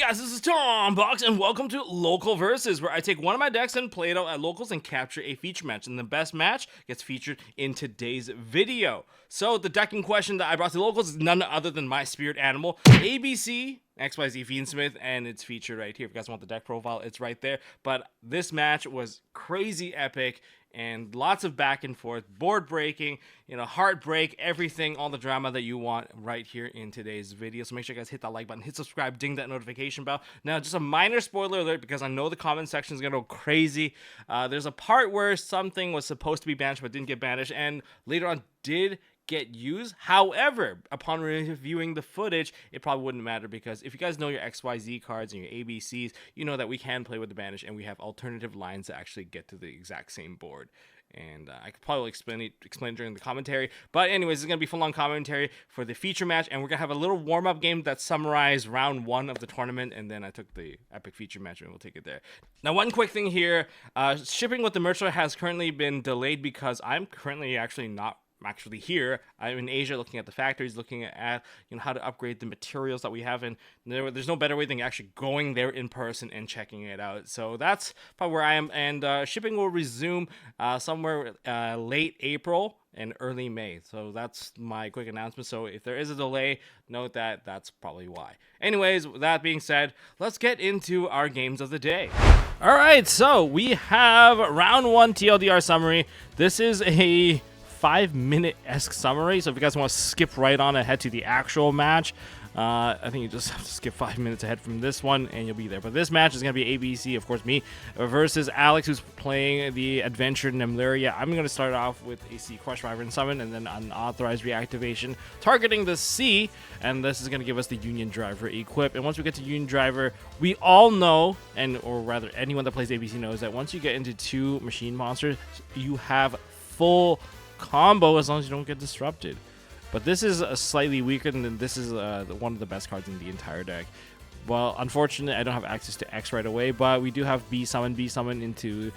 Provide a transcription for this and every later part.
guys, this is Tom Box, and welcome to Local Versus, where I take one of my decks and play it out at locals and capture a feature match, and the best match gets featured in today's video. So the deck in question that I brought to locals is none other than my spirit animal, ABC XYZ Fiendsmith, and it's featured right here. If you guys want the deck profile, it's right there. But this match was crazy epic, and lots of back and forth, board breaking, heartbreak, everything, all the drama that you want right here in today's video. So make sure you guys hit that like button, hit subscribe, ding that notification bell. Now, just a minor spoiler alert, because I know the comment section is going to go crazy. There's a part where something was supposed to be banished but didn't get banished, and later on did get used. However, upon reviewing the footage, it probably wouldn't matter, because if you guys know your XYZ cards and your ABCs, you know that we can play with the banish, and we have alternative lines to actually get to the exact same board. And I could probably explain it during the commentary. But anyways, it's going to be full-on commentary for the feature match, and we're going to have a little warm-up game that summarized round 1 of the tournament, and then I took the epic feature match, and we'll take it there. Now, one quick thing here. Shipping with the merch has currently been delayed because I'm currently not actually here. I'm in Asia looking at the factories, looking at how to upgrade the materials that we have, and there's no better way than actually going there in person and checking it out. So that's probably where I am, and shipping will resume somewhere late April and early May. So that's my quick announcement. So if there is a delay, note that that's probably why. Anyways, with that being said, let's get into our games of the day. All right, so we have round 1 TLDR summary. This is a 5-minute-esque summary, so if you guys want to skip right on ahead to the actual match, I think you just have to skip 5 minutes ahead from this one and you'll be there. But this match is going to be ABC, of course, me versus Alex, who's playing the Adventure Nemleria. I'm going to start off with a C Crush Wyvern Summon and then unauthorized reactivation targeting the C, and this is going to give us the Union Driver equip. And once we get to Union Driver, we all know, or rather anyone that plays ABC knows, that once you get into 2 machine monsters, you have full combo as long as you don't get disrupted. But this is slightly weaker than this is one of the best cards in the entire deck. Well, unfortunately, I don't have access to X right away, but we do have B summon into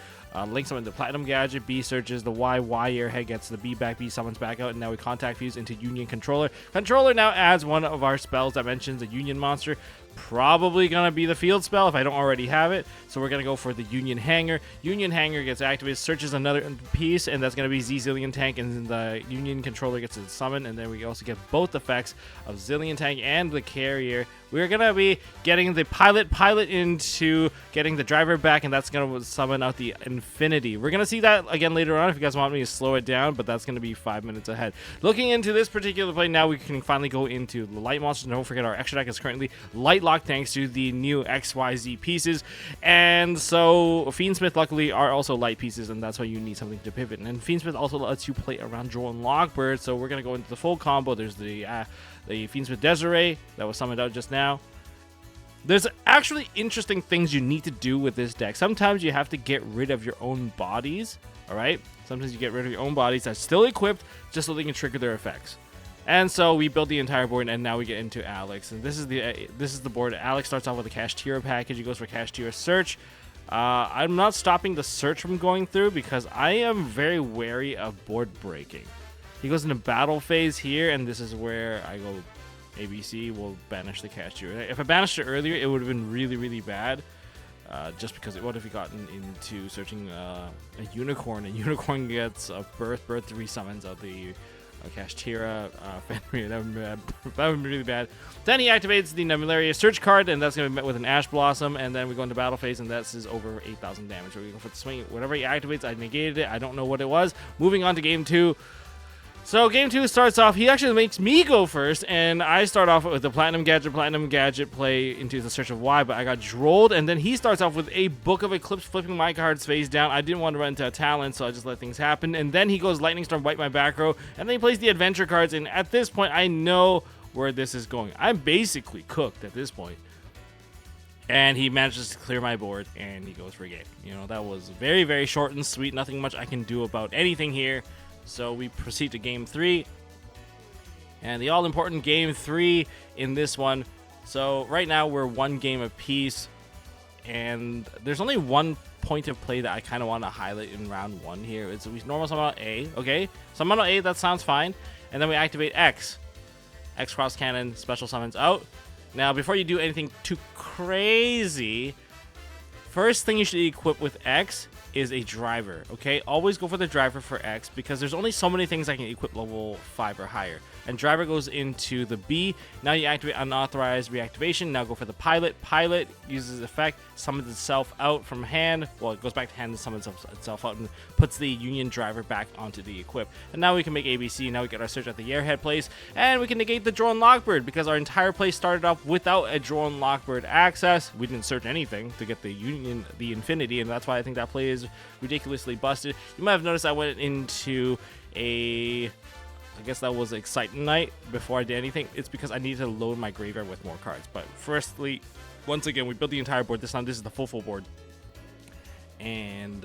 Link summon the Platinum Gadget, B searches the Y Airhead gets the B back, B summons back out, and now we contact fuse into Union Controller. Controller now adds one of our spells that mentions a Union monster. Probably gonna be the field spell if I don't already have it, so we're gonna go for the Union Hanger. Union Hanger gets activated, searches another piece, and that's gonna be Z Zillion Tank, and then the Union Controller gets a summon, and then we also get both effects of Zillion Tank and the Carrier. We're gonna be getting the pilot into getting the driver back, and that's gonna summon out the Infinity. We're gonna see that again later on if you guys want me to slow it down, but that's gonna be 5 minutes ahead. Looking into this particular play, now we can finally go into the light monsters. Don't forget our extra deck is currently light lock thanks to the new XYZ pieces, and so Fiendsmith luckily are also light pieces, and that's why you need something to pivot. And Fiendsmith also lets you play around Drone Lockbird, so we're gonna go into the full combo. There's the Fiendsmith Desiree that was summoned out just now. There's actually interesting things you need to do with this deck. Sometimes you have to get rid of your own bodies, all right? Sometimes you get rid of your own bodies that's still equipped just so they can trigger their effects. And so we built the entire board, and now we get into Alex. And this is the board. Alex starts off with a Kashtira package. He goes for Kashtira Search. I'm not stopping the search from going through because I am very wary of board breaking. He goes into battle phase here, and this is where I go ABC will banish the Kashtira. If I banished it earlier, it would have been really, really bad. Just because what if he gotten into searching a Unicorn? A Unicorn gets a Birth 3 summons out the Kashtira, Fenrir. That would be really bad. Then he activates the Nemleria Search card, and that's going to be met with an Ash Blossom, and then we go into battle phase, and that's is over 8,000 damage. So we go for the swing. Whatever he activates, I negated it. I don't know what it was. Moving on to game 2. So game 2 starts off, he actually makes me go first, and I start off with the Platinum Gadget play into the Search of Y, but I got drolled, and then he starts off with a Book of Eclipse, flipping my cards face down. I didn't want to run into a Talon, so I just let things happen, and then he goes Lightning Storm, wipe my back row, and then he plays the Adventure cards, and at this point, I know where this is going. I'm basically cooked at this point. And he manages to clear my board, and he goes for a game. That was very, very short and sweet. Nothing much I can do about anything here. So we proceed to game 3, and the all-important game 3 in this one. So right now we're 1 game apiece, and there's only one point of play that I kind of want to highlight in round 1 here. It's normal summon out A, okay? Summon out A, that sounds fine. And then we activate X. X cross cannon, special summons out. Now, before you do anything too crazy, first thing you should equip with X is a driver, okay? Always go for the driver for X because there's only so many things I can equip level 5 or higher. And driver goes into the B. Now you activate unauthorized reactivation. Now go for the pilot. Pilot uses effect, summons itself out from hand. Well, it goes back to hand and summons itself out and puts the Union driver back onto the equip. And now we can make ABC. Now we get our search at the airhead place. And we can negate the drone lockbird because our entire place started off without a drone lockbird access. We didn't search anything to get the Union, the Infinity, and that's why I think that play is ridiculously busted. You might have noticed I went into I guess that was exciting night before I did anything. It's because I needed to load my graveyard with more cards. But firstly, once again, we built the entire board. This time, this is the full board. And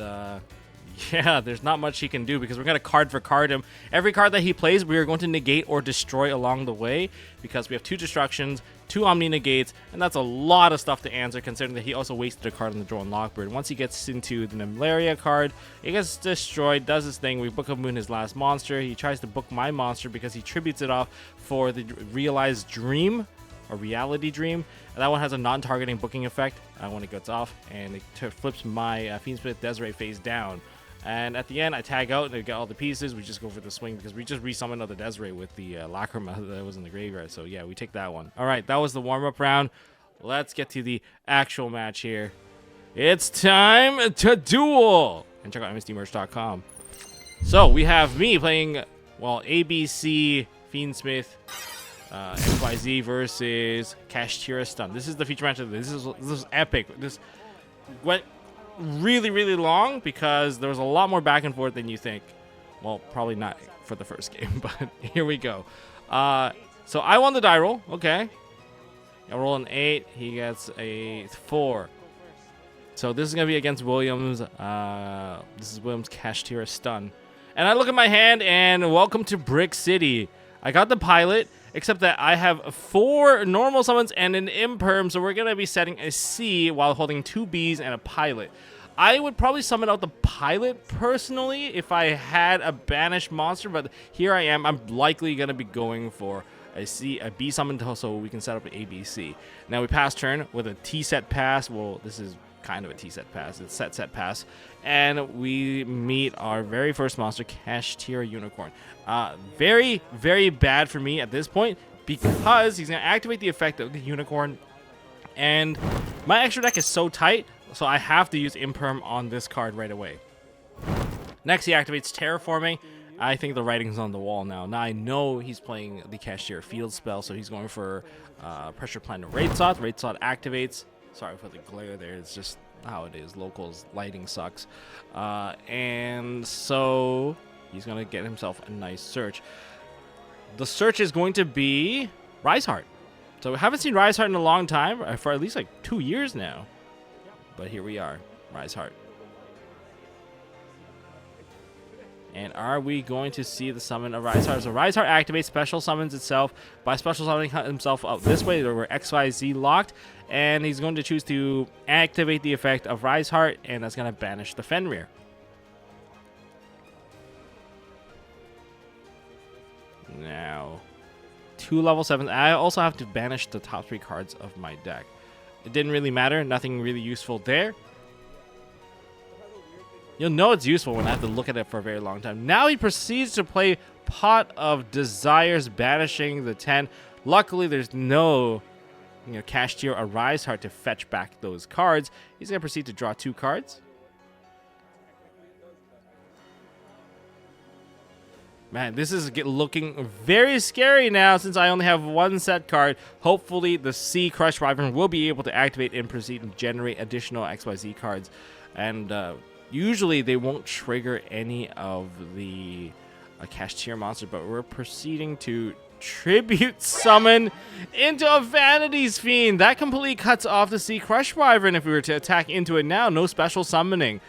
yeah, there's not much he can do because we're going to card for card him. Every card that he plays, we are going to negate or destroy along the way because we have 2 destructions, 2 Omni negates, and that's a lot of stuff to answer considering that he also wasted a card on the Drone Lockbird. Once he gets into the Nemlaria card, it gets destroyed, does his thing. We Book of Moon his last monster. He tries to book my monster because he tributes it off for the Realized Dream or Reality Dream. And that one has a non-targeting booking effect when it gets off, and it flips my Fiendsmith Desiree face down. And at the end, I tag out and I get all the pieces. We just go for the swing because we just resummoned the Desiree with the Lacrima that was in the graveyard. So yeah, we take that one. All right, that was the warm-up round. Let's get to the actual match here. It's time to duel! And check out MST.TV. So we have me playing, well, ABC Fiendsmith XYZ versus Kashtira Stun. This is the feature match of this. This is epic. This went really long because there was a lot more back and forth than you think. Well, probably not for the first game, but here we go. So I won the die roll. Okay, I roll an 8. He gets a 4. So this is gonna be against Williams. This is Williams Kashtira Stun, and I look at my hand and welcome to Brick City. I got the pilot, except that I have 4 normal summons and an imperm, so we're going to be setting a C while holding 2 Bs and a pilot. I would probably summon out the pilot personally if I had a banished monster, but here I am. I'm likely going to be going for a B summon so we can set up an ABC. Now we pass turn with a T set pass. Well, this is kind of a T set pass. It's set pass. And we meet our very first monster, Kashtira Unicorn. Very bad for me at this point because he's going to activate the effect of the Unicorn. And my extra deck is so tight, so I have to use Imperm on this card right away. Next, he activates Terraforming. I think the writing's on the wall now. Now I know he's playing the Kashtira Field spell, so he's going for Pressure Planet Raid-Sot. Raid-Sot activates. Sorry for the glare there. It's just how it is. Locals lighting sucks. And so he's going to get himself a nice search. The search is going to be Riseheart. So we haven't seen Riseheart in a long time, for at least like 2 years now. But here we are, Riseheart. And are we going to see the summon of Riseheart? So Riseheart activates, special summons itself by special summoning himself out this way. We're XYZ locked. And he's going to choose to activate the effect of Riseheart, and that's going to banish the Fenrir. Now, 2 level 7s. I also have to banish the top 3 cards of my deck. It didn't really matter. Nothing really useful there. You'll know it's useful when I have to look at it for a very long time. Now he proceeds to play Pot of Desires, banishing the 10. Luckily, there's no Kashtira or Riseheart to fetch back those cards. He's going to proceed to draw 2 cards. Man, this is looking very scary now since I only have 1 set card. Hopefully, the C Crush Wyvern will be able to activate and proceed and generate additional XYZ cards. And usually, they won't trigger any of the Kashtira monster, but we're proceeding to Tribute Summon into a Vanity's Fiend. That completely cuts off the C Crush Wyvern if we were to attack into it now. No special summoning.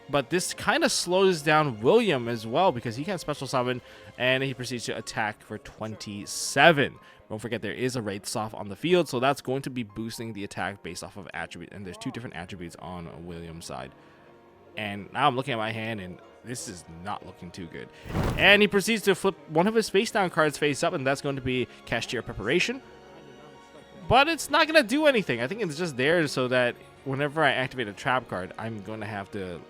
But this kind of slows down William as well because he can't special summon and he proceeds to attack for 27. Don't forget there is a Raid-Sot on the field, so that's going to be boosting the attack based off of attribute. And there's 2 different attributes on William's side. And now I'm looking at my hand and this is not looking too good. And he proceeds to flip one of his face down cards face up, and that's going to be Kashtira Preparation. but it's not going to do anything. I think it's just there so that whenever I activate a trap card, I'm going to have to,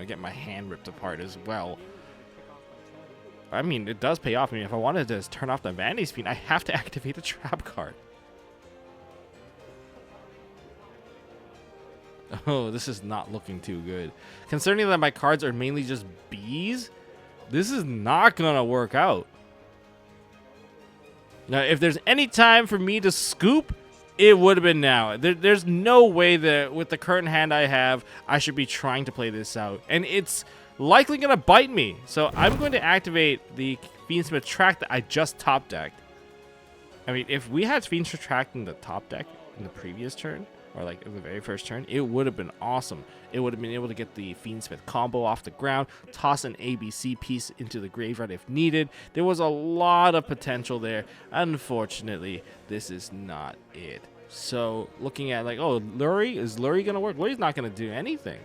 get my hand ripped apart as well. I mean, it does pay off. I mean, if I wanted to just turn off the Vanity's Fiend, I have to activate a trap card. Oh, this is not looking too good. Considering that my cards are mainly just Bs, this is not going to work out. Now, if there's any time for me to scoop, it would have been now. There's no way that with the current hand I have, I should be trying to play this out. And it's likely going to bite me. So I'm going to activate the Fiendsmith Track that I just top decked. I mean, if we had Fiendsmith Track in the top deck in the previous turn, or like in the very first turn, it would have been awesome. It would have been able to get the Fiendsmith combo off the ground, toss an ABC piece into the graveyard if needed. There was a lot of potential there. Unfortunately, this is not it. So looking at like, oh, Lurie, is Lurie going to work? Lurie's not going to do anything,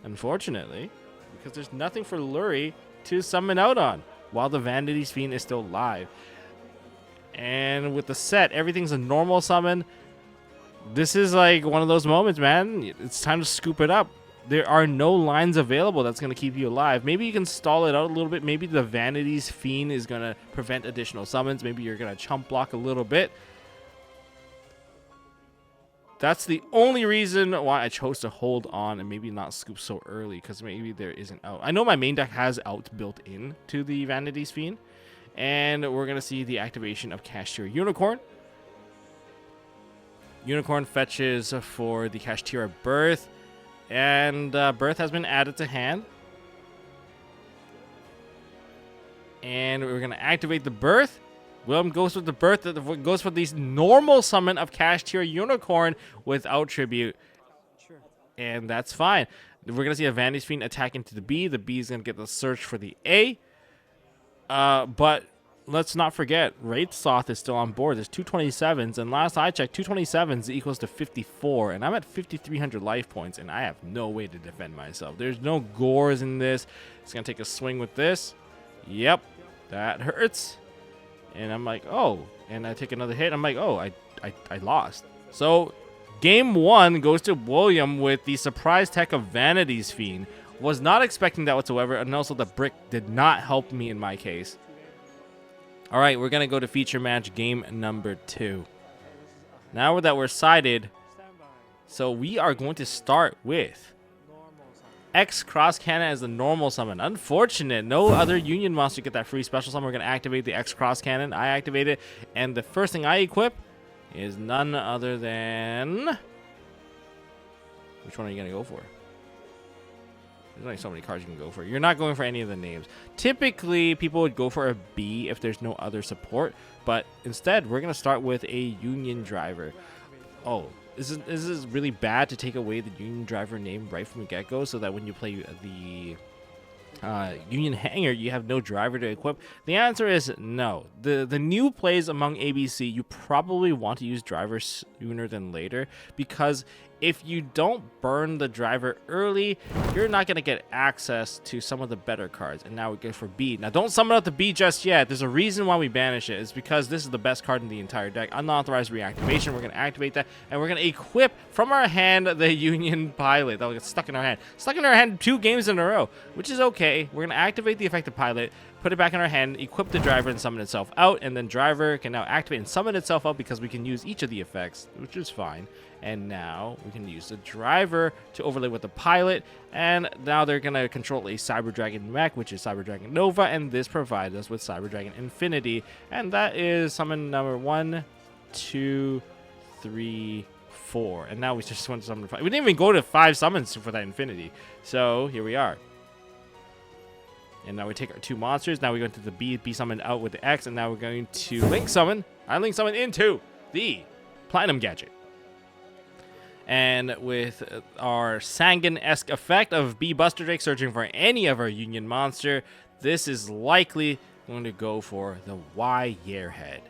unfortunately, because there's nothing for Lurie to summon out on while the Vanity's Fiend is still live. And with the set, everything's a normal summon. This is like one of those moments, man. It's time to scoop it up. There are no lines available that's going to keep you alive. Maybe you can stall it out a little bit. Maybe the Vanity's Fiend is going to prevent additional summons. Maybe you're going to chump block a little bit. That's the only reason why I chose to hold on and maybe not scoop so early, because maybe there isn't out. I know my main deck has out built in to the Vanity's Fiend. And we're going to see the activation of Kashtira Unicorn. Unicorn fetches for the Kashtira Birth, and Birth has been added to hand. And we're going to activate the Birth. Willem goes with the Birth, goes for the normal summon of Kashtira Unicorn without tribute. And that's fine. We're going to see a Vanity's Fiend attack into the B. The B is going to get the search for the A. But let's not forget, Wraithsoth is still on board. There's 227s, and last I checked, 227s equals to 54, and I'm at 5,300 life points, and I have no way to defend myself. There's no Gores in this. It's going to take a swing with this. Yep, that hurts. And I'm like, oh, and I take another hit. I'm like, oh, I lost. So game one goes to William with the surprise tech of Vanity's Fiend. Was not expecting that whatsoever, and also the brick did not help me in my case. All right, we're going to go to feature match game number 2. Now that we're sided, so we are going to start with X Cross Cannon as the normal summon. Unfortunate, no other Union monster get that free special summon. We're going to activate the X Cross Cannon. I activate it, and the first thing I equip is none other than... Which one are you going to go for? There's only so many cards you can go for. You're not going for any of the names. Typically, people would go for a B if there's no other support, but instead, we're going to start with a Union Driver. Oh, this is really bad to take away the Union Driver name right from the get-go, so that when you play the Union Hanger, you have no driver to equip. The answer is no. The new plays among ABC, you probably want to use drivers sooner than later, because if you don't burn the driver early, you're not going to get access to some of the better cards. And now we go for B. Now, don't summon out the B just yet. There's a reason why we banish it. It's because this is the best card in the entire deck. Unauthorized reactivation. We're going to activate that. And we're going to equip from our hand the Union Pilot. That'll get stuck in our hand. Stuck in our hand 2 games in a row, which is okay. We're going to activate the effective Pilot, put it back in our hand, equip the driver, and summon itself out. And then driver can now activate and summon itself out because we can use each of the effects, which is fine. And now we can use the driver to overlay with the pilot. And now they're going to control a Cyber Dragon mech, which is Cyber Dragon Nova. And this provides us with Cyber Dragon Infinity. And that is summon number 1, 2, 3, 4. And now we just want to summon 5. We didn't even go to 5 summons for that Infinity. So here we are. And now we take our 2 monsters. Now we go into the B summon out with the X. And now we're going to Link Summon. I Link Summon into the Platinum Gadget. And with our Sangan-esque effect of B Buster Drake searching for any of our Union monster, this is likely going to go for the Y Yearhead.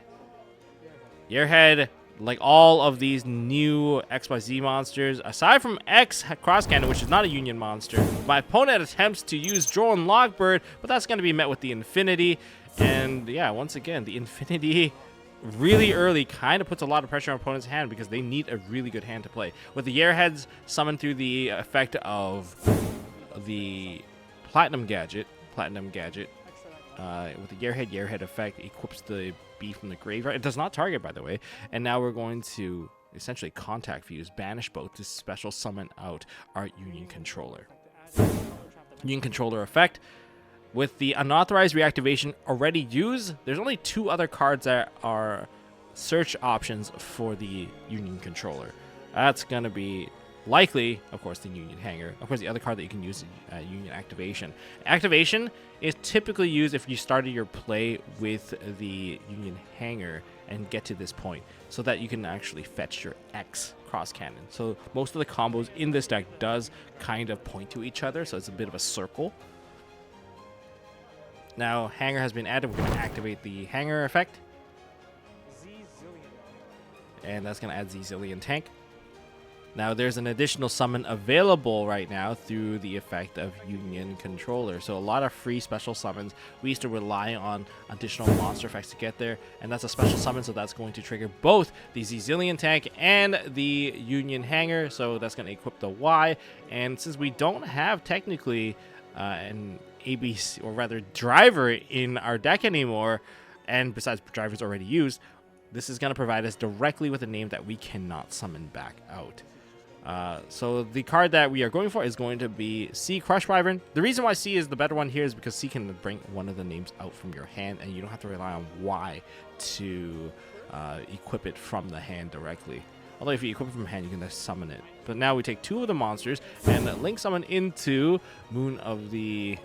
Yearhead, like all of these new XYZ monsters, aside from X Cross Cannon, which is not a Union monster, my opponent attempts to use Drone Lockbird, but that's going to be met with the Infinity. And yeah, once again, the Infinity really early kind of puts a lot of pressure on opponent's hand because they need a really good hand to play. With the Airheads summoned through the effect of the Platinum Gadget, with the Airhead effect, equips the B from the graveyard. It does not target, by the way. And now we're going to essentially contact fuse, banish both to special summon out our Union Controller. Union Controller effect. With the unauthorized reactivation already used, there's only 2 other cards that are search options for the Union Controller. That's going to be likely, of course, the Union Hanger. Of course, the other card that you can use is Union Activation. Activation is typically used if you started your play with the Union Hanger and get to this point, so that you can actually fetch your X cross cannon. So most of the combos in this deck does kind of point to each other, so it's a bit of a circle. Now, Hanger has been added. We're going to activate the Hanger effect. And that's going to add Zillion Tank. Now, there's an additional summon available right now through the effect of Union Controller. So a lot of free special summons. We used to rely on additional monster effects to get there. And that's a special summon, so that's going to trigger both the Zillion Tank and the Union Hanger. So that's going to equip the Y. And since we don't have technically an ABC, or rather driver, in our deck anymore, and besides driver's already used, this is going to provide us directly with a name that we cannot summon back out. So the card that we are going for is going to be C Crush Wyvern. The reason why C is the better one here is because C can bring one of the names out from your hand, and you don't have to rely on Y to equip it from the hand directly. Although if you equip it from hand, you can just summon it. But now we take 2 of the monsters and link summon into Moon of the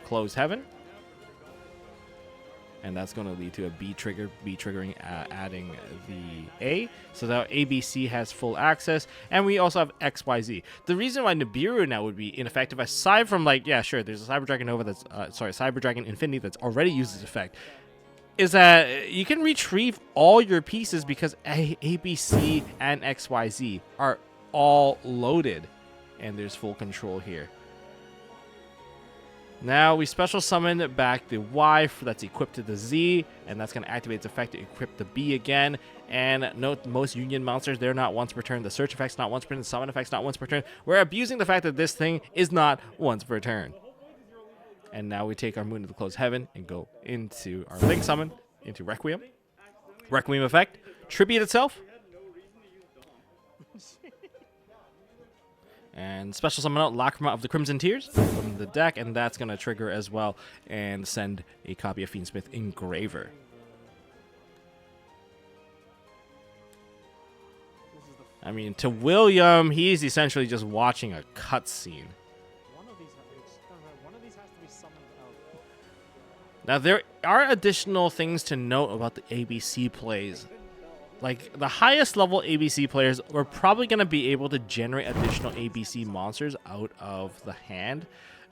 Closed Heaven. And that's going to lead to a B triggering adding the A. So now ABC has full access. And we also have XYZ. The reason why Nibiru now would be ineffective, aside from, like, yeah, sure, there's a Cyber Dragon Nova that's, Cyber Dragon Infinity that's already used this effect, is that you can retrieve all your pieces because ABC and XYZ are all loaded. And there's full control here. Now we special summon back the Y that's equipped to the Z, and that's going to activate its effect to equip the B again. And note, most Union monsters, they're not once per turn. The search effect's not once per turn. The summon effect's not once per turn. We're abusing the fact that this thing is not once per turn. And now we take our Moon of the Closed Heaven and go into our Link Summon, into Requiem. Requiem effect, tribute itself. And special summon out Lacrima of the Crimson Tears from the deck, and that's going to trigger as well and send a copy of Fiendsmith Engraver. I mean, to William, he's essentially just watching a cutscene. One of these has to be summoned out. Now, there are additional things to note about the ABC plays. Like, the highest level ABC players are probably going to be able to generate additional ABC monsters out of the hand,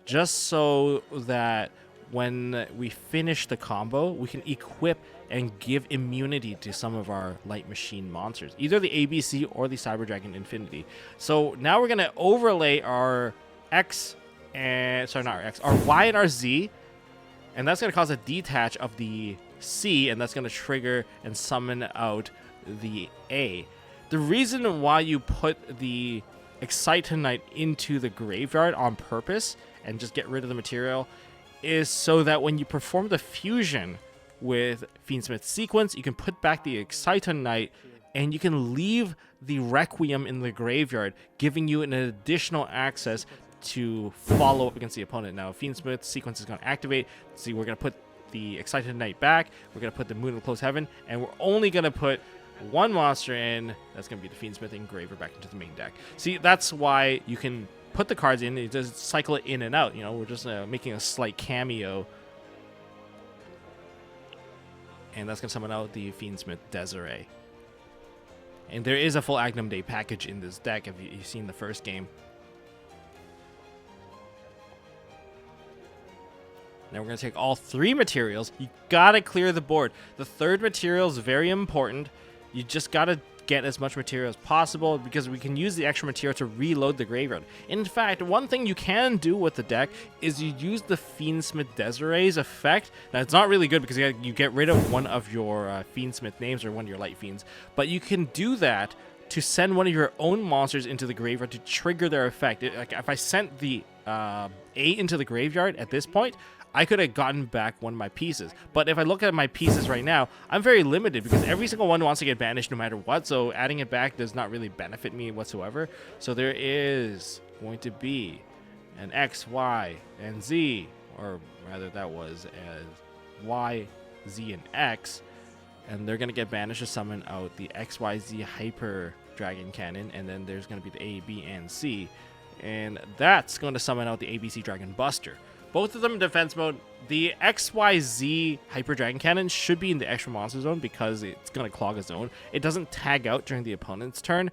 just so that when we finish the combo, we can equip and give immunity to some of our light machine monsters, either the ABC or the Cyber Dragon Infinity. So now we're going to overlay our X and, sorry, not our X, our Y and our Z, and that's going to cause a detach of the C, and that's going to trigger and summon out the A. The reason why you put the Excitonite into the graveyard on purpose and just get rid of the material is so that when you perform the fusion with Fiendsmith Sequence, you can put back the Excitonite and you can leave the Requiem in the graveyard, giving you an additional access to follow up against the opponent. Now, Fiendsmith Sequence is going to activate. See, we're going to put the Excitonite back. We're going to put the Moon of the Closed Heaven, and we're only going to put one monster in. That's going to be the Fiendsmith Engraver back into the main deck. See, that's why you can put the cards in. You just cycle it in and out. You know, we're just making a slight cameo. And that's going to summon out the Fiendsmith Desiree. And there is a full Agnum Day package in this deck if you've seen the first game. Now we're going to take all 3 materials. You got to clear the board. The third material is very important. You just got to get as much material as possible because we can use the extra material to reload the graveyard. In fact, one thing you can do with the deck is you use the Fiendsmith Desiree's effect. Now, it's not really good because you get rid of one of your Fiendsmith names or one of your Light Fiends, but you can do that to send one of your own monsters into the graveyard to trigger their effect. Like if I sent the A into the graveyard at this point, I could have gotten back one of my pieces. But if I look at my pieces right now, I'm very limited because every single one wants to get banished no matter what, so adding it back does not really benefit me whatsoever. So there is going to be an X, Y, and Z, or rather that was as Y, Z, and X, and they're going to get banished to summon out the XYZ Hyper Dragon Cannon, and then there's going to be the A, B, and C, and that's going to summon out the ABC Dragon Buster. Both of them in defense mode. The XYZ Hyper Dragon Cannon should be in the extra monster zone because it's going to clog a zone. It doesn't tag out during the opponent's turn.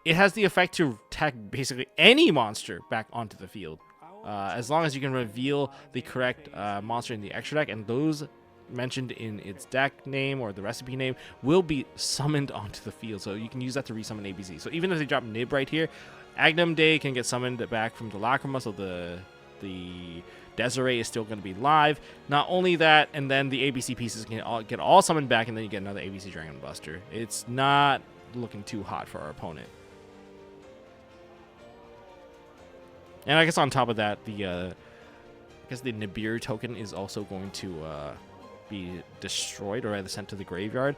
It has the effect to tag basically any monster back onto the field. As long as you can reveal the correct monster in the extra deck, and those mentioned in its deck name or the recipe name will be summoned onto the field. So you can use that to resummon ABC. So even if they drop Nib right here, Agnum Day can get summoned back from the Lacrima, so the Desiree is still going to be live. Not only that, and then the ABC pieces can get all summoned back, and then you get another ABC Dragon Buster. It's not looking too hot for our opponent. And I guess on top of that, the Nibiru token is also going to be destroyed, or rather sent to the graveyard.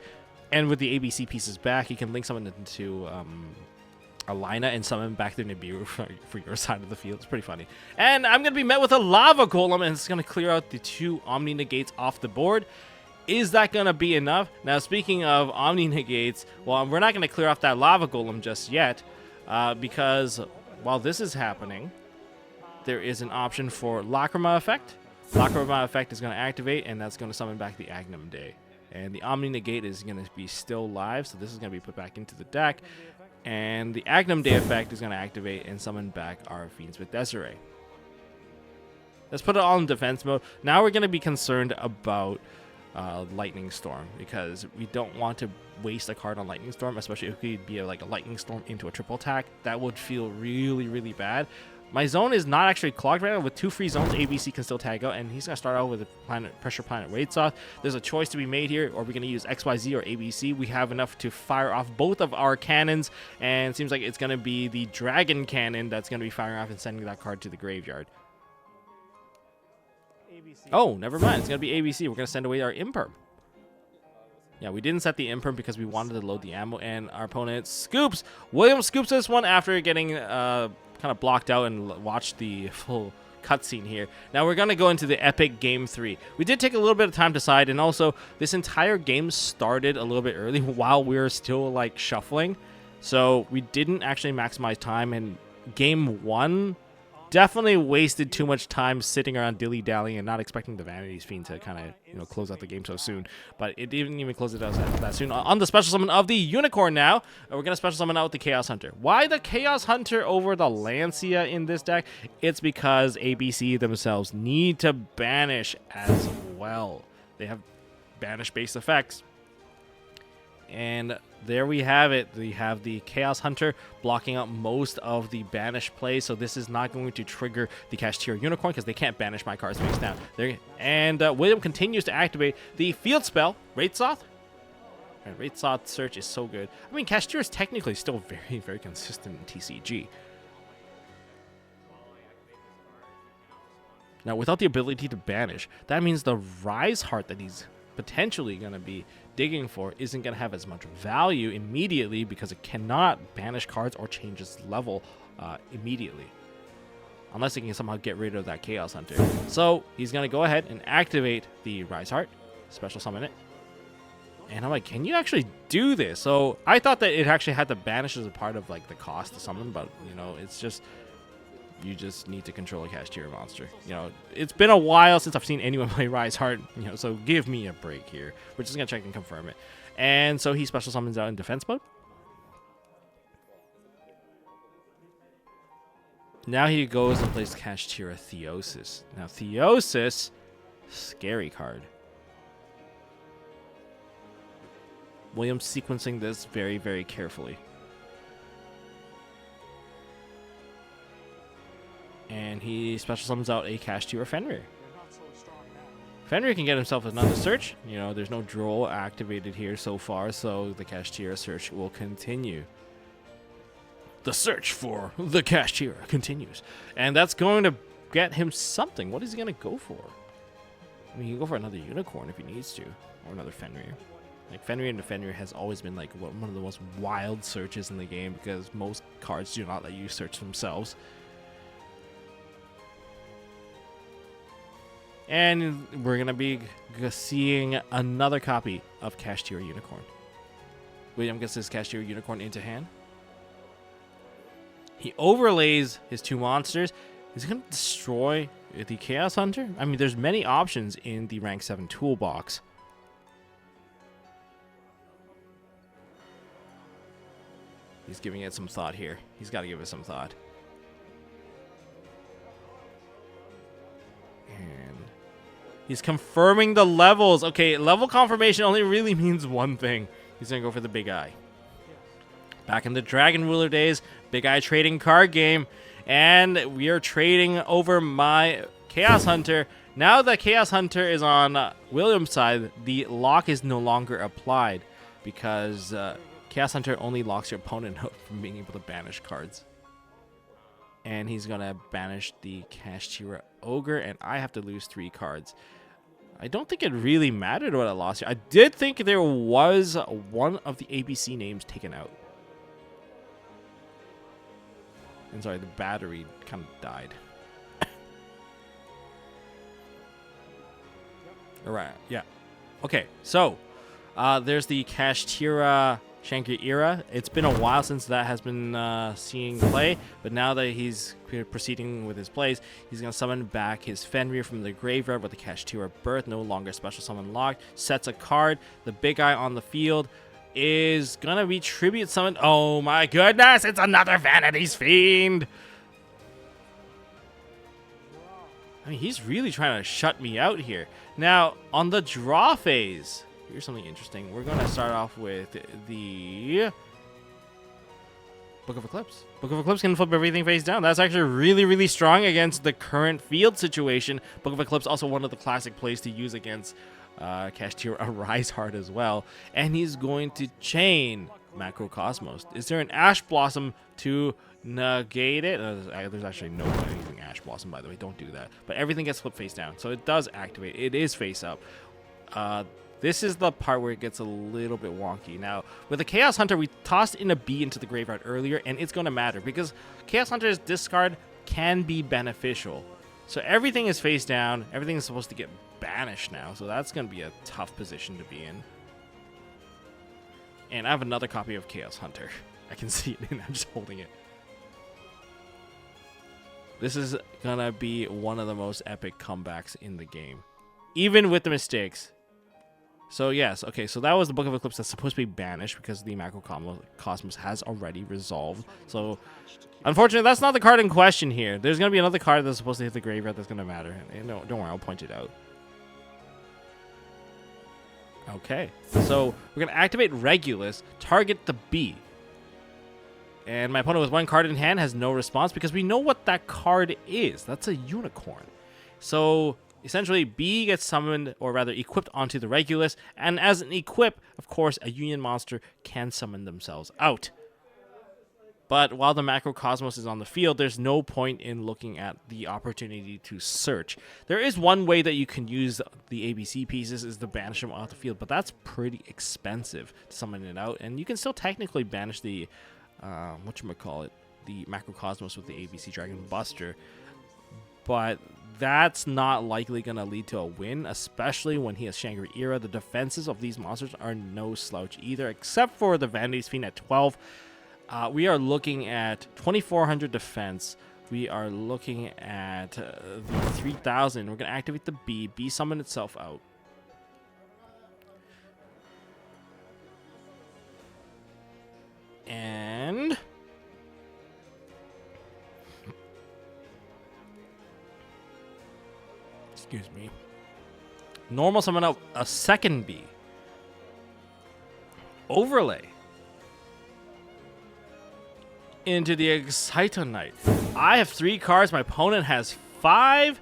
And with the ABC pieces back, you can link someone into Alina and summon back the Nibiru for your side of the field. It's pretty funny. And I'm going to be met with a Lava Golem, and it's going to clear out the 2 Omni Negates off the board. Is that going to be enough? Now, speaking of Omni Negates, well, we're not going to clear off that Lava Golem just yet, because while this is happening, there is an option for Lacrima Effect. Lacrima Effect is going to activate, and that's going to summon back the Agnum Day. And the Omni Negate is going to be still live, so this is going to be put back into the deck. And the Agnum Day effect is going to activate and summon back our Fiendsmith Desiree. Let's put it all in defense mode. Now we're going to be concerned about Lightning Storm, because we don't want to waste a card on Lightning Storm, especially if it could be like a Lightning Storm into a triple attack. That would feel really, really bad. My zone is not actually clogged right now. With 2 free zones, ABC can still tag out, and he's going to start out with a Pressure Planet Wraithsoth. There's a choice to be made here. Are we going to use XYZ or ABC? We have enough to fire off both of our cannons, and it seems like it's going to be the Dragon Cannon that's going to be firing off and sending that card to the graveyard. ABC. Oh, never mind. It's going to be ABC. We're going to send away our Imperm. Yeah, we didn't set the Imperm because we wanted to load the ammo, and our opponent scoops. William scoops this one after getting kind of blocked out and watched the full cutscene here. Now we're going to go into the epic game 3. We did take a little bit of time to decide, and also this entire game started a little bit early while we were still like shuffling. So we didn't actually maximize time, and game 1 definitely wasted too much time sitting around dilly-dallying and not expecting the Vanity's Fiend to kind of, close out the game so soon. But it didn't even close it out that soon. On the special summon of the Unicorn now, we're going to special summon out the Chaos Hunter. Why the Chaos Hunter over the Lancia in this deck? It's because ABC themselves need to banish as well. They have banish-based effects. And there we have it. We have the Chaos Hunter blocking out most of the banish plays, so this is not going to trigger the Kashtira Unicorn because they can't banish my cards face down. And William continues to activate the field spell, Wraithsoth. And Wraithsoth Search is so good. I mean, Kashtira is technically still very, very consistent in TCG. Now, without the ability to banish, that means the Rise Heart that he's potentially going to be digging for isn't going to have as much value immediately because it cannot banish cards or change its level immediately, unless it can somehow get rid of that Chaos Hunter. So he's going to go ahead and activate the Rise Heart, special summon it, and I'm like, can you actually do this? So I thought that it actually had to banish as a part of like the cost to summon, but it's just, you just need to control a Kashtira monster. It's been a while since I've seen anyone play Rise Heart, so give me a break here. We're just going to check and confirm it. And so he special summons out in defense mode. Now he goes and plays Kashtira Theosis. Now Theosis, scary card. Williams sequencing this very, very carefully. And he special summons out a Cash Tier Fenrir. Fenrir can get himself another search. You know, there's no draw activated here so far, so the Cash Tier search will continue. The search for the Cash Tier continues. And that's going to get him something. What is he going to go for? I mean, he can go for another unicorn if he needs to, or another Fenrir. Like, Fenrir into Fenrir has always been like one of the most wild searches in the game because most cards do not let you search themselves. And we're going to be seeing another copy of Cash Tier Unicorn. William gets his Cash Tier Unicorn into hand. He overlays his two monsters. Is he going to destroy the Chaos Hunter? I mean, there's many options in the rank 7 toolbox. He's giving it some thought here. He's got to give it some thought. And he's confirming the levels. Okay, level confirmation only really means one thing. He's going to go for the Big Eye. Back in the Dragon Ruler days, Big Eye trading card game. And we are trading over my Chaos Hunter. Now that Chaos Hunter is on William's side, the lock is no longer applied because Chaos Hunter only locks your opponent out from being able to banish cards. And he's going to banish the Cash Tier Ogre, and I have to lose 3 cards. I don't think it really mattered what I lost here. I did think there was one of the ABC names taken out. And sorry, the battery kind of died. Alright, yeah. Okay, so there's the Cash Tier Shangri-Ira. It's been a while since that has been seeing play, but now that he's proceeding with his plays, he's going to summon back his Fenrir from the graveyard with the Cash Tier Birth, no longer special summon locked, sets a card, the Big Eye on the field is going to be tribute summoned. Oh my goodness, it's another Vanity's Fiend! I mean, he's really trying to shut me out here. Now, on the draw phase, here's something interesting. We're going to start off with the Book of Eclipse. Book of Eclipse can flip everything face down. That's actually really, really strong against the current field situation. Book of Eclipse also one of the classic plays to use against Cash Tier Arise Heart as well. And he's going to chain Macrocosmos. Is there an Ash Blossom to negate it? There's actually no point in using Ash Blossom, by the way. Don't do that. But everything gets flipped face down. So it does activate. It is face up. This is the part where it gets a little bit wonky. Now, with the Chaos Hunter, we tossed in a B into the graveyard earlier, and it's going to matter because Chaos Hunter's discard can be beneficial. So everything is face down. Everything is supposed to get banished now. So that's going to be a tough position to be in. And I have another copy of Chaos Hunter. I can see it, and I'm just holding it. This is going to be one of the most epic comebacks in the game, even with the mistakes. So yes, okay, so that was the Book of Eclipse that's supposed to be banished because the Macrocosmos has already resolved. So, unfortunately, that's not the card in question here. There's going to be another card that's supposed to hit the graveyard that's going to matter. And don't worry, I'll point it out. Okay, so we're going to activate Regulus, target the B. And my opponent with one card in hand has no response because we know what that card is. That's a unicorn. So essentially, B gets summoned, or rather equipped onto the Regulus, and as an equip, of course, a Union monster can summon themselves out. But while the Macrocosmos is on the field, there's no point in looking at the opportunity to search. There is one way that you can use the ABC pieces is to banish them off the field, but that's pretty expensive to summon it out, and you can still technically banish the, the Macrocosmos with the ABC Dragon Buster, but that's not likely going to lead to a win, especially when he has Shangri-Ira. The defenses of these monsters are no slouch either, except for the Vanity's Fiend at 12. We are looking at 2,400 defense. We are looking at the 3,000. We're going to activate the B. B summon itself out. And excuse me. Normal summon out a second B. overlay into the Excite-A-Night. I have 3 cards. My opponent has 5.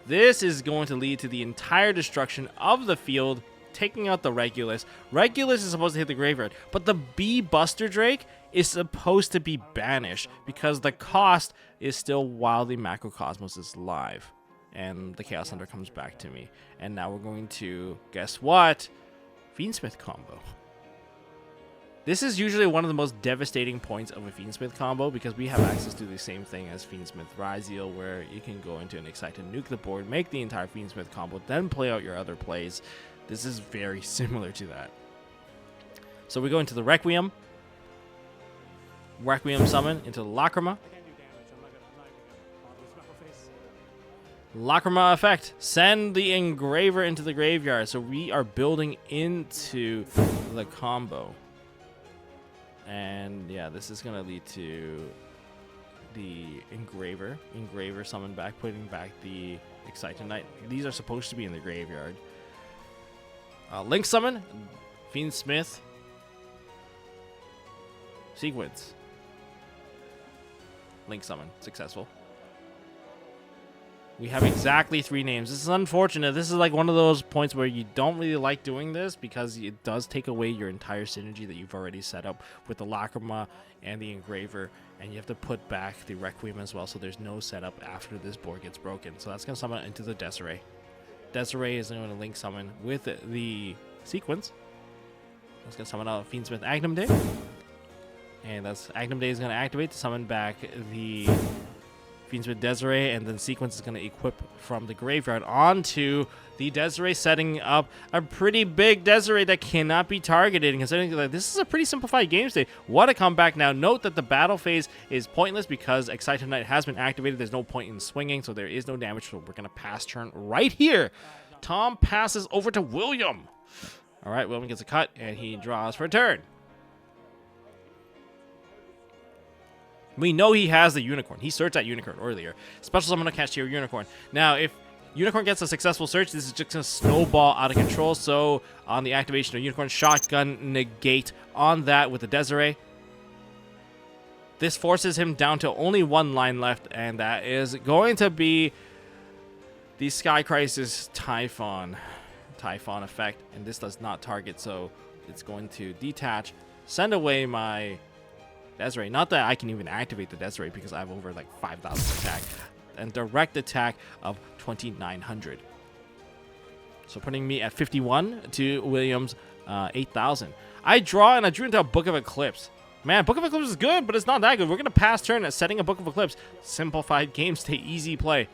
This is going to lead to the entire destruction of the field, taking out the Regulus. Regulus is supposed to hit the graveyard, but the B Buster Drake is supposed to be banished because the cost is still while the Macrocosmos is live. And the Chaos Hunter comes back to me. And now we're going to, guess what? Fiendsmith combo. This is usually one of the most devastating points of a Fiendsmith combo because we have access to the same thing as Fiendsmith Ryzeal, where you can go into an Excite and nuke the board, make the entire Fiendsmith combo, then play out your other plays. This is very similar to that. So we go into the Requiem summon into the Lacrima. Lacrima effect. Send the Engraver into the graveyard. So we are building into the combo. And yeah, this is going to lead to the Engraver. Engraver summon back, putting back the Excite-A-Night. These are supposed to be in the graveyard. Link summon. Fiendsmith. Sequence. Link summon. Successful. We have exactly 3 names. This is unfortunate. This is like one of those points where you don't really like doing this because it does take away your entire synergy that you've already set up with the Lacrima and the Engraver, and you have to put back the Requiem as well, so there's no setup after this board gets broken. So that's going to summon into the Desiree. Desiree is going to link summon with the Sequence. That's going to summon out Fiendsmith Agnum Day. And that's Agnum Day is going to activate to summon back the Fiendsmith Desiree, and then Sequence is going to equip from the graveyard onto the Desiree, setting up a pretty big Desiree that cannot be targeted. And considering that this is a pretty simplified game state, what a comeback. Now, note that the battle phase is pointless because Excite-A-Night has been activated. There's no point in swinging, so there is no damage. So we're going to pass turn right here. Tom passes over to William. All right, William gets a cut, and he draws for a turn. We know he has the Unicorn. He searched that Unicorn earlier. Special summon to catch your Unicorn. Now, if Unicorn gets a successful search, this is just going to snowball out of control. So, on the activation of Unicorn, Shotgun negate on that with the Desiree. This forces him down to only 1 line left, and that is going to be the Sky Crisis Typhon effect. And this does not target, so it's going to detach, send away my Desiree. Not that I can even activate the Desiree because I have over like 5,000 attack and direct attack of 2,900. So putting me at 51 to Williams 8,000. I draw and I drew into a Book of Eclipse. Man, Book of Eclipse is good, but it's not that good. We're going to pass turn at setting a Book of Eclipse. Simplified game state, easy play.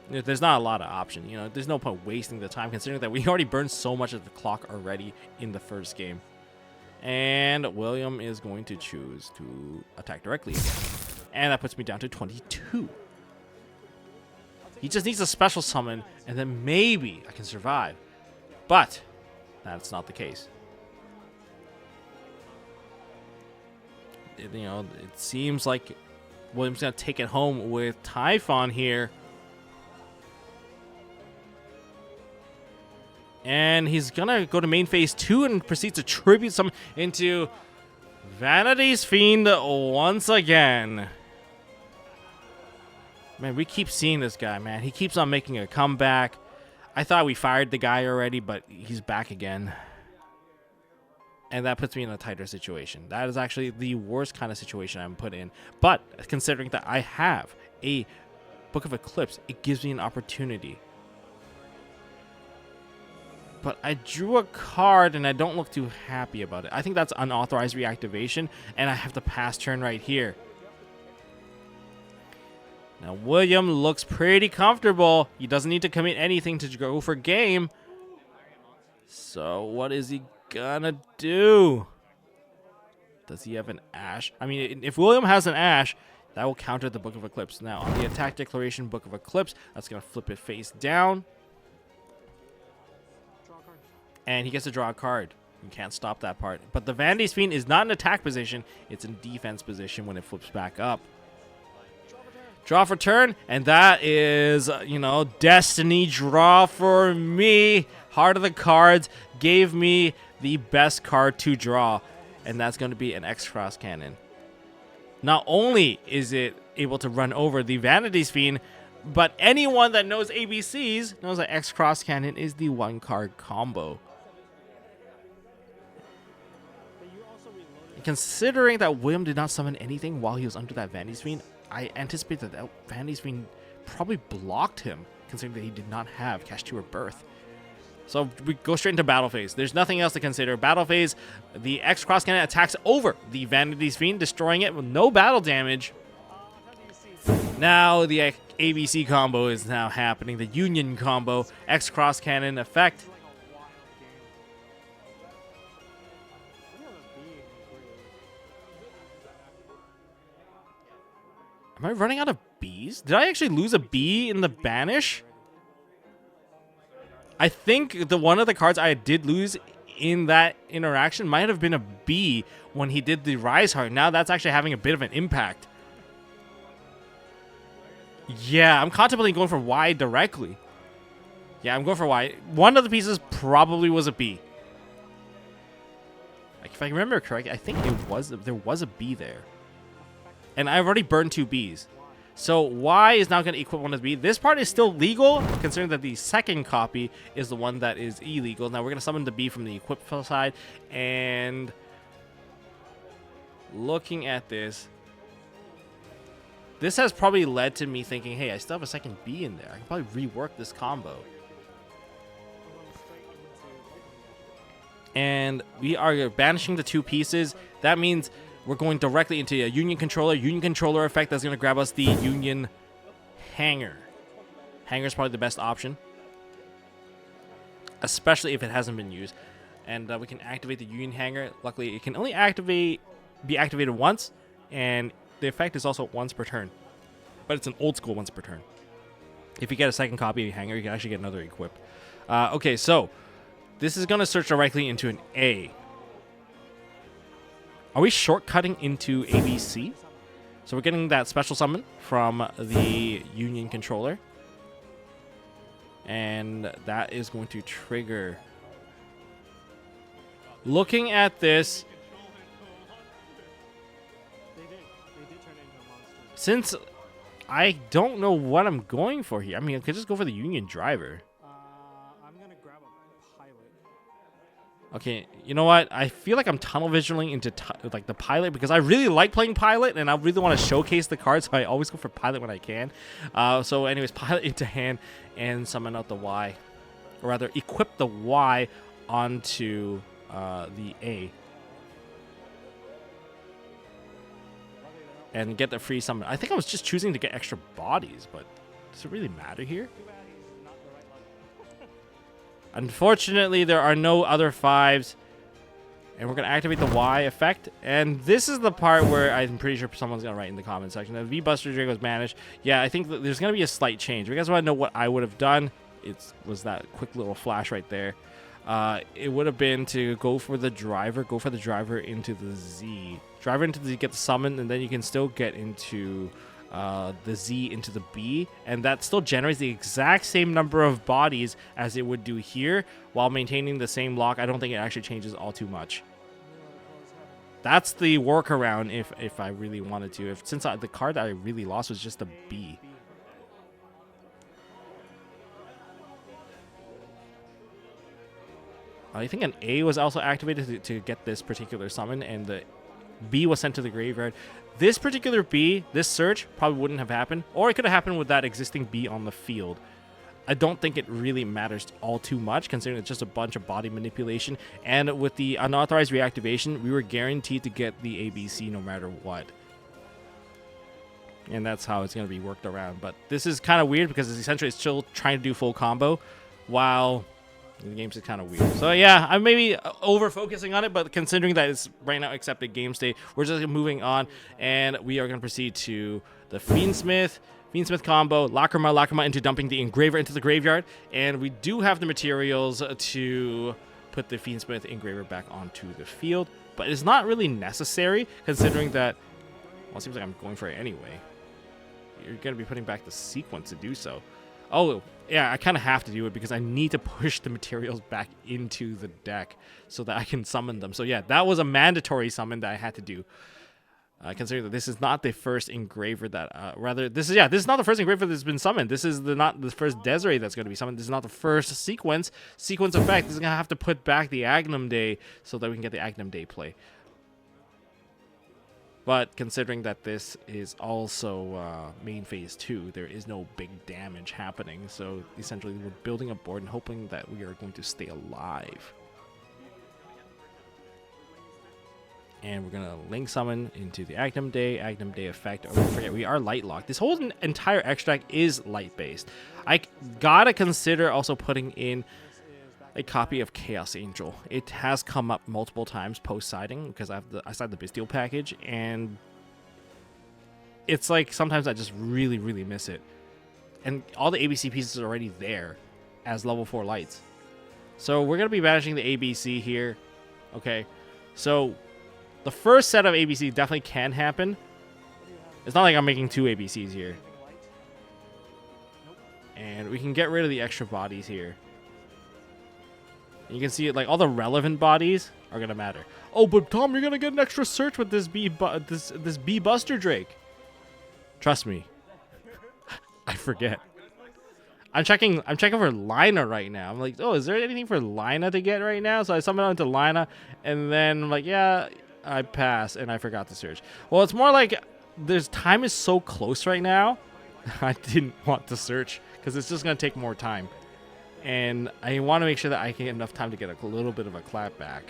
There's not a lot of option. You know, there's no point wasting the time considering that we already burned so much of the clock already in the first game. And William is going to choose to attack directly again. And that puts me down to 22. He just needs a special summon, and then maybe I can survive. But that's not the case. You know, it seems like William's going to take it home with Typhon here. And he's going to go to main phase 2 and proceed to tribute summon into Vanity's Fiend once again. Man, we keep seeing this guy, man. He keeps on making a comeback. I thought we fired the guy already, but he's back again. And that puts me in a tighter situation. That is actually the worst kind of situation I'm put in. But considering that I have a Book of Eclipse, it gives me an opportunity. But I drew a card, and I don't look too happy about it. I think that's unauthorized reactivation, and I have to pass turn right here. Now, William looks pretty comfortable. He doesn't need to commit anything to go for game. So, what is he gonna do? Does he have an Ash? I mean, if William has an Ash, that will counter the Book of Eclipse. Now, on the attack declaration Book of Eclipse, that's gonna flip it face down. And he gets to draw a card. You can't stop that part. But the Vanity's Fiend is not in attack position. It's in defense position when it flips back up. Draw for turn. And that is, you know, Destiny draw for me. Heart of the Cards. gave me the best card to draw, and that's going to be an X-Cross Cannon. Not only is it able to run over the Vanity's Fiend, but anyone that knows ABCs knows that X-Cross Cannon is the 1-card combo. Considering that William did not summon anything while he was under that Vanity's Fiend, I anticipate that that Vanity's Fiend probably blocked him, considering that he did not have Cash 2 or Birth. So we go straight into battle phase. There's nothing else to consider. Battle phase, the X-Cross Cannon attacks over the Vanity's Fiend, destroying it with no battle damage. Now the ABC combo is now happening. The Union combo, X-Cross Cannon effect. Am I running out of Bs? Did I actually lose a B in the Banish? I think one of the cards I did lose in that interaction might have been a B when he did the Rise Heart. Now that's actually having a bit of an impact. Yeah, I'm contemplating going for Y directly. Yeah, I'm going for Y. One of the pieces probably was a B. Like, if I remember correctly, I think there was a B there. And I've already burned 2 Bs. So Y is now going to equip one of the B. This part is still legal, considering that the second copy is the one that is illegal. Now we're going to summon the B from the equip side. And looking at this, this has probably led to me thinking, hey, I still have a second B in there. I can probably rework this combo. And we are banishing the 2 pieces. That means we're going directly into a Union Controller. Union Controller effect that's going to grab us the Union Hanger. Hanger is probably the best option, especially if it hasn't been used. And we can activate the Union Hanger. Luckily, it can only be activated once, and the effect is also once per turn. But it's an old school once per turn. If you get a second copy of Hanger, you can actually get another equip. Okay, so this is going to search directly into an A. Are we shortcutting into ABC? So we're getting that special summon from the Union Controller. And that is going to trigger. Looking at this, since I don't know what I'm going for here, I mean, I could just go for the Union Driver. I'm going to grab a Pilot. Okay, you know what? I feel like I'm tunnel visioning into like the Pilot because I really like playing Pilot and I really want to showcase the card, so I always go for Pilot when I can. So anyways, Pilot into hand and summon out the Y. Or rather, equip the Y onto the A. And get the free summon. I think I was just choosing to get extra bodies, but does it really matter here? Unfortunately, there are no other 5s. And we're going to activate the Y effect. And this is the part where I'm pretty sure someone's going to write in the comment section. The V-Buster Drago's banished. Yeah, I think that there's going to be a slight change. If you guys want to know what I would have done, it was that quick little flash right there. It would have been to go for the driver. Go for the driver into the Z. Driver into the Z, get the summon, and then you can still get into the Z into the B, and that still generates the exact same number of bodies as it would do here while maintaining the same lock. I don't think it actually changes all too much. That's the workaround if I really wanted to. Since the card that I really lost was just a B. I think an A was also activated to get this particular summon, and the B was sent to the graveyard. This particular B, this search, probably wouldn't have happened, or it could have happened with that existing B on the field. I don't think it really matters all too much, considering it's just a bunch of body manipulation, and with the unauthorized reactivation, we were guaranteed to get the ABC no matter what. And that's how it's going to be worked around. But this is kind of weird because essentially it's still trying to do full combo, while the game's just kind of weird. So yeah, I'm maybe over-focusing on it, but considering that it's right now accepted game state, we're just moving on, and we are going to proceed to the Fiendsmith combo, Lacrima into dumping the Engraver into the graveyard, and we do have the materials to put the Fiendsmith Engraver back onto the field, but it's not really necessary, considering that, well, it seems like I'm going for it anyway. You're going to be putting back the sequence to do so. Oh, yeah, I kind of have to do it because I need to push the materials back into the deck so that I can summon them. So yeah, that was a mandatory summon that I had to do. Considering that this is not the first engraver that, this is not the first engraver that's been summoned. This is not the first Desiree that's going to be summoned. This is not the first sequence effect. This is going to have to put back the Agnum Day so that we can get the Agnum Day play. But considering that this is also main phase 2, there is no big damage happening. So essentially we're building a board and hoping that we are going to stay alive. And we're going to link summon into the Agnum Day effect. Oh, don't forget, we are light locked. This whole entire extract is light based. I gotta consider also putting in a copy of Chaos Angel. It has come up multiple times post-siding because I signed the Bastille package, and it's like sometimes I just really, really miss it. And all the ABC pieces are already there as level 4 lights. So we're going to be banishing the ABC here. Okay, so the first set of ABC definitely can happen. It's not like I'm making 2 ABCs here. And we can get rid of the extra bodies here. And you can see it, like all the relevant bodies are gonna matter. Oh, but Tom, you're gonna get an extra search with this B Buster Drake. Trust me. I forget. I'm checking for Lina right now. I'm like, oh, is there anything for Lina to get right now? So I summon onto Lina, and then I'm like, yeah, I pass, and I forgot to search. Well, it's more like there's time is so close right now. I didn't want to search because it's just gonna take more time, and I want to make sure that I can get enough time to get a little bit of a clap back.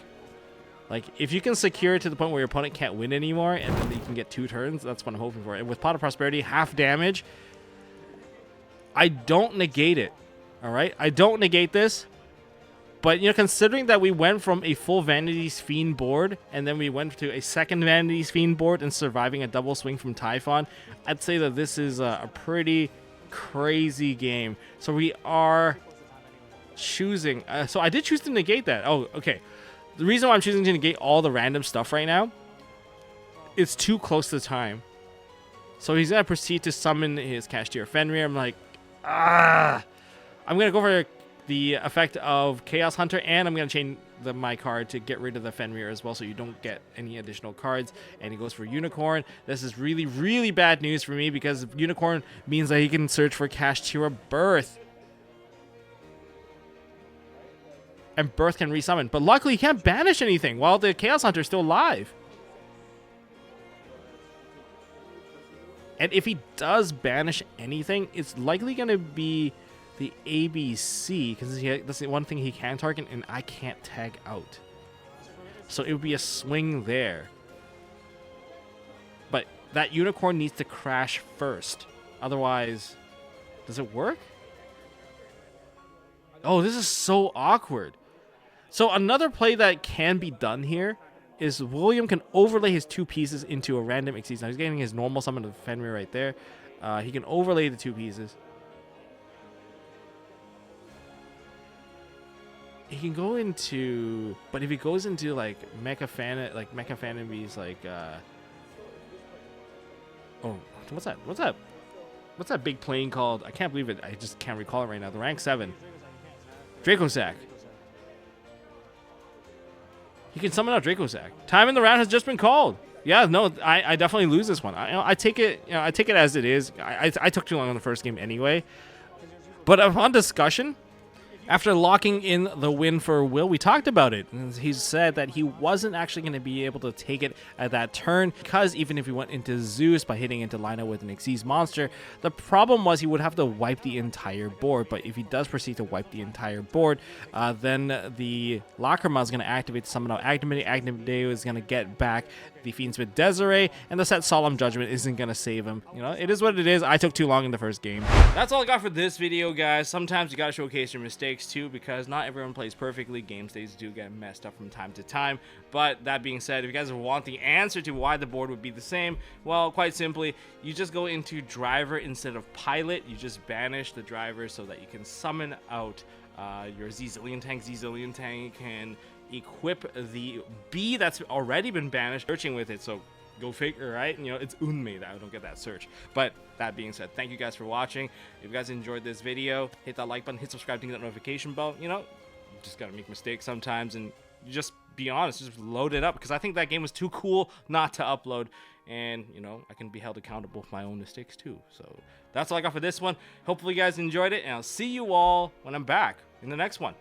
Like, if you can secure it to the point where your opponent can't win anymore, and then you can get 2 turns, that's what I'm hoping for. And with Pot of Prosperity, half damage, I don't negate it. All right, I don't negate this. But, you know, considering that we went from a full Vanity's Fiend board, and then we went to a second Vanity's Fiend board and surviving a double swing from Typhon, I'd say that this is a pretty crazy game. So we are choosing... so I did choose to negate that. Oh, okay. The reason why I'm choosing to negate all the random stuff right now, it's too close to time. So he's going to proceed to summon his Cashier Fenrir. I'm like, I'm going to go for the effect of Chaos Hunter, and I'm going to chain my card to get rid of the Fenrir as well, so you don't get any additional cards. And he goes for Unicorn. This is really, really bad news for me, because Unicorn means that he can search for Kashtira Birth. And Birth can resummon. But luckily, he can't banish anything while the Chaos Hunter is still alive. And if he does banish anything, it's likely going to be the ABC, because that's the one thing he can target, and I can't tag out. So it would be a swing there. But that Unicorn needs to crash first. Otherwise, does it work? Oh, this is so awkward. So another play that can be done here is William can overlay his 2 pieces into a random Xyz. Now he's getting his normal summon of Fenrir right there. He can overlay the 2 pieces. He can go into, but if he goes into like Mecha Fanabe's oh, what's that big plane called? I can't believe it. I just can't recall it right now. The rank 7 Dracosac. He can summon out Dracosac. Time in the round has just been called. Yeah, no, I definitely lose this one. I take it, I take it as it is. I took too long on the first game anyway. But upon discussion, after locking in the win for Will, we talked about it. And he said that he wasn't actually going to be able to take it at that turn, because even if he went into Zeus by hitting into Lina with an Xyz monster, the problem was he would have to wipe the entire board. But if he does proceed to wipe the entire board, then the Lacrima is going to activate to summon out Agnum Day. Agnum Day is going to get back the Fiendsmith Desiree, and the set Solemn Judgment isn't going to save him. You know, it is what it is. I took too long in the first game. That's all I got for this video, guys. Sometimes you got to showcase your mistakes too, because not everyone plays perfectly. Game states do get messed up from time to time. But that being said, if you guys want the answer to why the board would be the same, well, quite simply, you just go into Driver instead of Pilot. You just banish the Driver so that you can summon out your Zillion Tank. Zillion Tank can equip the B that's already been banished, searching with it. So Go figure, right? You know, it's Unmei that I don't get that search. But that being said, thank you guys for watching. If you guys enjoyed this video, hit that like button, hit subscribe, ding that notification bell. You know, you just gotta make mistakes sometimes, and you just be honest, just load it up, because I think that game was too cool not to upload. And you know, I can be held accountable for my own mistakes too. So that's all I got for this one. Hopefully you guys enjoyed it, and I'll see you all when I'm back in the next one.